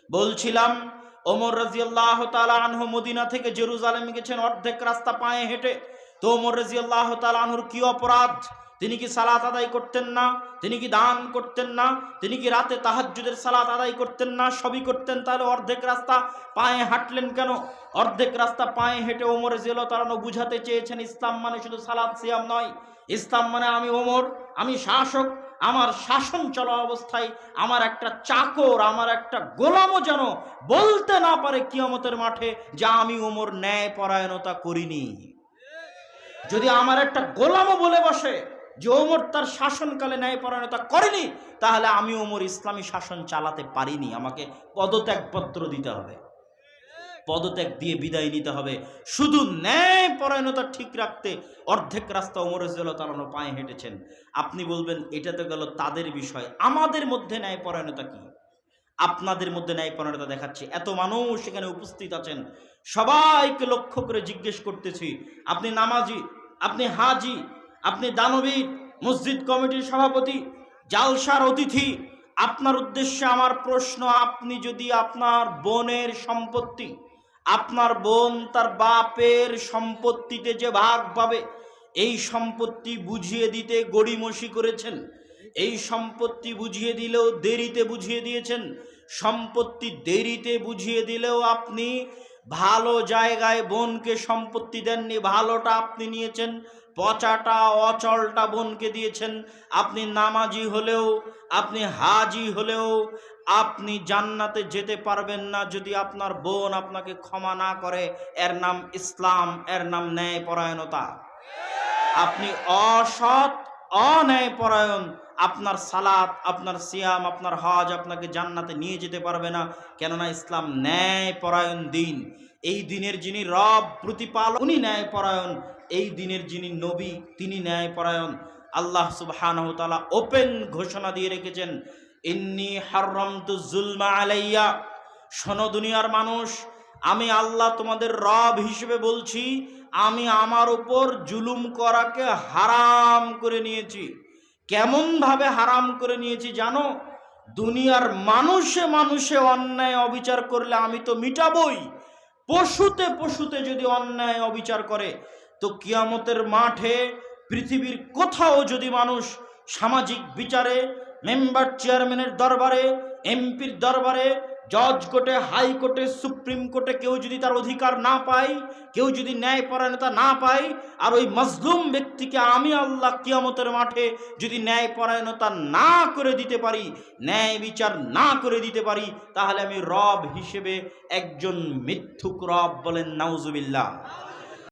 বলছিলাম ওমর রাদিয়াল্লাহু তাআলা আনহু মদিনা থেকে জেরুজালেম গেছেন অর্ধেক রাস্তা পায়ে হেঁটে। তো ওমর রাদিয়াল্লাহু তাআলা আনহুর কি অপরাধ? তিনি কি সালাত আদায় করতেন না? তিনি কি দান করতেন না? তিনি কি রাতে তাহাজ্জুদের সালাত আদায় করতেন না? সবই করতেন, তাহলে অর্ধেক রাস্তা পায়ে হাঁটলেন কেন? অর্ধেক রাস্তা পায়ে হেঁটে ওমর রাদিয়াল্লাহু তাআলা আনহু বুঝাতে চেয়েছেন ইসলাম মানে শুধু সালাত সিয়াম নয়। ইসলাম মানে আমি ওমর, আমি শাসক, আমার শাসন চলা অবস্থায় আমার একটা চাকর, আমার একটা গোলামও যেন বলতে না পারে কিয়ামতের মাঠে যে আমি ওমর ন্যায় পরায়ণতা করিনি। যদি আমার একটা গোলামও বলে বসে যে ওমর তার শাসনকালে ন্যায় পরায়ণতা করেনি, তাহলে আমি ওমর ইসলামী শাসন চালাতে পারিনি, আমাকে পদত্যাগপত্র দিতে হবে, পদত্যাগ দিয়ে বিদায় নিতে হবে। শুধু ন্যায় পরায়ণতা ঠিক রাখতে অর্ধেক রাস্তা ওমর রাদিয়াল্লাহু তাআলা আনহু পায়ে হেঁটেছেন। আপনি বলবেন এটা তো গেল তাদের বিষয়, আমাদের মধ্যে ন্যায় পরায়ণতা কি? আপনাদের মধ্যে ন্যায় পরায়ণতা দেখাচ্ছি। এত মানুষ এখানে উপস্থিত আছেন, সবাইকে লক্ষ্য করে জিজ্ঞেস করতেছি, আপনি নামাজি, আপনি হাজি, আপনি দানবীর, মসজিদ কমিটির সভাপতি, জালসার অতিথি, আপনার উদ্দেশ্যে আমার প্রশ্ন, আপনি যদি আপনার বোনের সম্পত্তি, আপনার বোন তার বাপের সম্পত্তিতে যে ভাগ পাবে, এই সম্পত্তি বুঝিয়ে দিতে গড়িমসি করেছেন, এই সম্পত্তি বুঝিয়ে দিলেও দেরিতে বুঝিয়ে দিয়েছেন, সম্পত্তি দেরিতে বুঝিয়ে দিলেও আপনি ভালো জায়গায় বোনকে সম্পত্তি দেননি, ভালোটা আপনি নিয়েছেন, পচাটা অচলটা বোনকে দিয়েছেন। আপনি নামাজি হলেও, আপনি হাজি হলেও আপনি জান্নাতে যেতে পারবেন না যদি আপনার বোন আপনাকে ক্ষমা না করে। এর নাম ইসলাম, এর নাম ন্যায় পরায়ণতা। আপনি অসৎ, অন্যায় পরায়ণ, আপনার সালাত, আপনার সিয়াম, আপনার হজ আপনাকে জান্নাতে নিয়ে যেতে পারবে না। কেননা ইসলাম ন্যায় পরায়ণ দিন। এই দিনের যিনি রব প্রতিপালক উনি ন্যায় পরায়ণ, এই দিনের যিনি নবী তিনি ন্যায় পরায়ণ। আল্লাহ সুবহানাহু ওয়া তাআলা ওপেন ঘোষণা দিয়ে রেখেছেন, ইন্নী হাররামতু যুলমা আলাইয়া। শোনো দুনিয়ার মানুষ, আমি আল্লাহ তোমাদের রব হিসেবে বলছি, আমি আমার উপর জুলুম করাকে হারাম করে নিয়েছি। কেমন ভাবে হারাম করে নিয়েছি জানো? দুনিয়ার মানুষে মানুষে অন্যায় অবিচার করলে আমি তো মিটাবই, পশুতে পশুতে যদি অন্যায় অবিচার করে তো কিয়ামতের মাঠে পৃথিবীর কোথাও যদি মানুষ সামাজিক বিচারে, মেম্বার চেয়ারম্যানের দরবারে, এমপির দরবারে, জজ কোর্টে, হাইকোর্টে, সুপ্রিম কোর্টে কেউ যদি তার অধিকার না পায়, কেউ যদি ন্যায় পরায়ণতা না পায়, আর ওই মজলুম ব্যক্তিকে আমি আল্লাহ কিয়ামতের মাঠে যদি ন্যায় পরায়ণতা না করে দিতে পারি, ন্যায় বিচার না করে দিতে পারি, তাহলে আমি রব হিসেবে একজন মিথ্যুক রব। বলেন নাউজুবিল্লাহ।